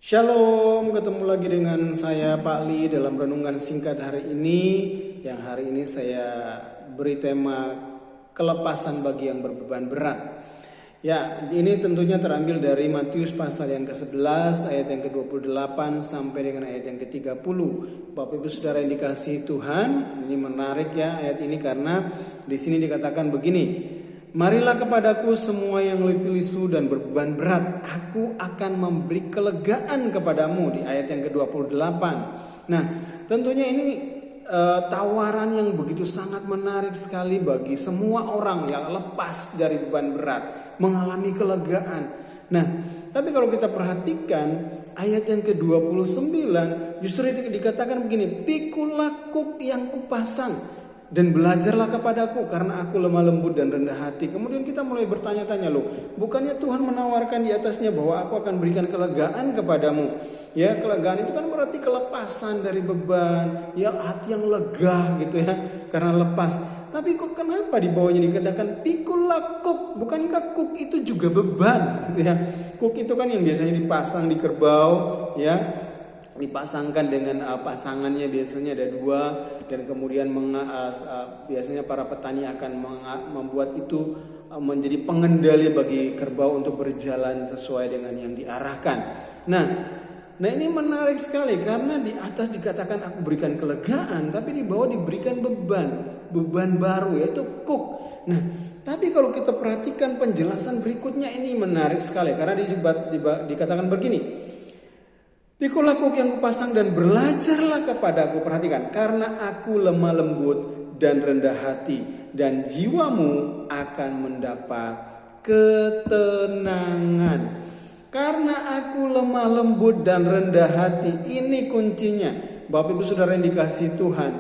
Shalom, ketemu lagi dengan saya Pak Li dalam renungan singkat hari ini. Yang hari ini saya beri tema kelepasan bagi yang berbeban berat. Ya, ini tentunya terambil dari Matius pasal yang ke-11 ayat yang ke-28 sampai dengan ayat yang ke-30. Bapak Ibu Saudara yang dikasihi Tuhan, ini menarik ya ayat ini karena di sini dikatakan begini. Marilah kepadaku semua yang letih lesu dan berbeban berat, aku akan memberi kelegaan kepadamu, di ayat yang ke-28. Nah, tentunya ini tawaran yang begitu sangat menarik sekali bagi semua orang yang lepas dari beban berat, mengalami kelegaan. Nah, tapi kalau kita perhatikan ayat yang ke-29 justru dikatakan begini, pikulah kuk yang kupasang dan belajarlah kepadaku karena aku lemah lembut dan rendah hati. Kemudian kita mulai bertanya-tanya, loh, bukannya Tuhan menawarkan di atasnya bahwa aku akan berikan kelegaan kepadamu? Ya, kelegaan itu kan berarti kelepasan dari beban, ya hati yang lega gitu ya, karena lepas. Tapi kok kenapa di bawahnya dikatakan pikulah kuk? Bukankah kuk itu juga beban gitu ya? Kuk itu kan yang biasanya dipasang di kerbau ya, dipasangkan dengan pasangannya, biasanya ada dua, dan kemudian biasanya para petani akan membuat itu menjadi pengendali bagi kerbau untuk berjalan sesuai dengan yang diarahkan. Nah ini menarik sekali karena di atas dikatakan aku berikan kelegaan, tapi di bawah diberikan beban baru yaitu kuk. Nah, tapi kalau kita perhatikan penjelasan berikutnya ini menarik sekali karena dikatakan begini. Pikulah kuk yang kupasang dan belajarlah kepadaku. Perhatikan, karena aku lemah lembut dan rendah hati, dan jiwamu akan mendapat ketenangan. Karena aku lemah lembut dan rendah hati, ini kuncinya. Bapak Ibu Saudara yang dikasihi Tuhan,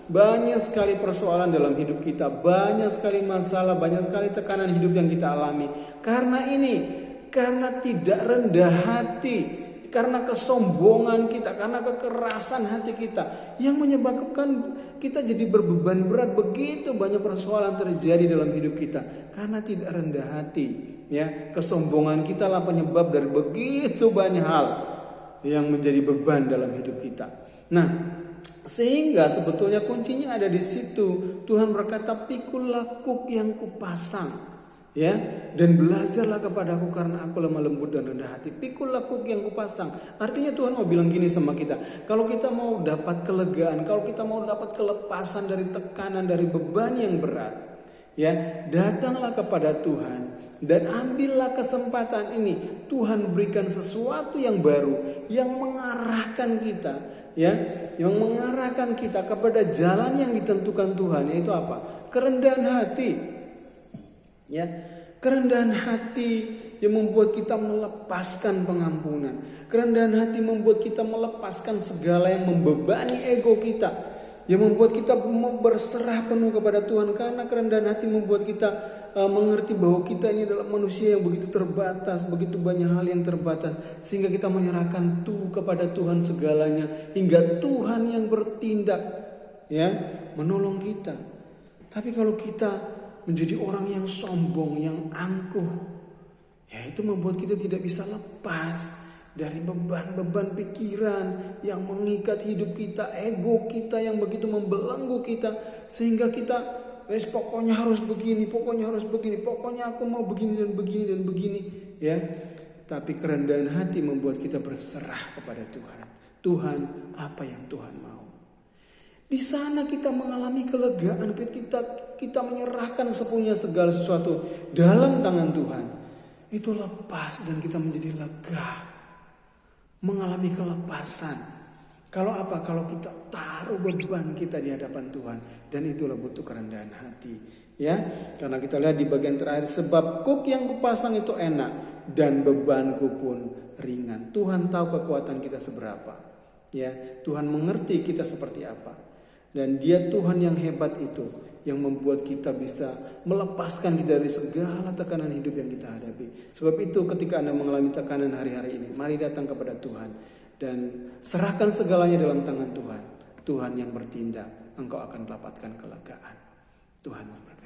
banyak sekali persoalan dalam hidup kita, banyak sekali masalah, banyak sekali tekanan hidup yang kita alami. Karena tidak rendah hati, karena kesombongan kita, karena kekerasan hati kita yang menyebabkan kita jadi berbeban berat. Begitu banyak persoalan terjadi dalam hidup kita karena tidak rendah hati ya. Kesombongan kita lah penyebab dari begitu banyak hal yang menjadi beban dalam hidup kita. Nah, sehingga sebetulnya kuncinya ada di situ. Tuhan berkata, pikulah kuk yang kupasang ya, dan belajarlah kepadaku karena aku lemah lembut dan rendah hati. Pikulah kuk yang kupasang. Artinya Tuhan mau bilang gini sama kita, kalau kita mau dapat kelegaan, kalau kita mau dapat kelepasan dari tekanan, dari beban yang berat ya, datanglah kepada Tuhan dan ambillah kesempatan ini. Tuhan berikan sesuatu yang baru yang mengarahkan kita ya, yang mengarahkan kita kepada jalan yang ditentukan Tuhan, yaitu apa? Kerendahan hati. Ya, kerendahan hati yang membuat kita melepaskan pengampunan. Kerendahan hati membuat kita melepaskan segala yang membebani ego kita, yang membuat kita berserah penuh kepada Tuhan. Karena kerendahan hati membuat kita mengerti bahwa kita ini adalah manusia yang begitu terbatas, begitu banyak hal yang terbatas, sehingga kita menyerahkan kepada Tuhan segalanya, hingga Tuhan yang bertindak ya, menolong kita. Tapi kalau kita menjadi orang yang sombong, yang angkuh, ya itu membuat kita tidak bisa lepas dari beban-beban pikiran yang mengikat hidup kita, ego kita yang begitu membelenggu kita, sehingga kita pokoknya harus begini, pokoknya aku mau begini dan begini ya. Tapi kerendahan hati membuat kita berserah kepada Tuhan. Tuhan, apa yang Tuhan mau? Di sana kita mengalami kelegaan, kita menyerahkan sepenuhnya segala sesuatu dalam tangan Tuhan. Itu lepas dan kita menjadi lega, mengalami kelepasan. Kalau apa? Kalau kita taruh beban kita di hadapan Tuhan, dan itulah butuh kerendahan hati. Ya, karena kita lihat di bagian terakhir, sebab kuk yang kupasang itu enak dan bebanku pun ringan. Tuhan tahu kekuatan kita seberapa. Ya, Tuhan mengerti kita seperti apa. Dan Dia Tuhan yang hebat itu, yang membuat kita bisa melepaskan kita dari segala tekanan hidup yang kita hadapi. Sebab itu ketika Anda mengalami tekanan hari-hari ini, mari datang kepada Tuhan dan serahkan segalanya dalam tangan Tuhan. Tuhan yang bertindak, engkau akan mendapatkan kelegaan. Tuhan memberkati.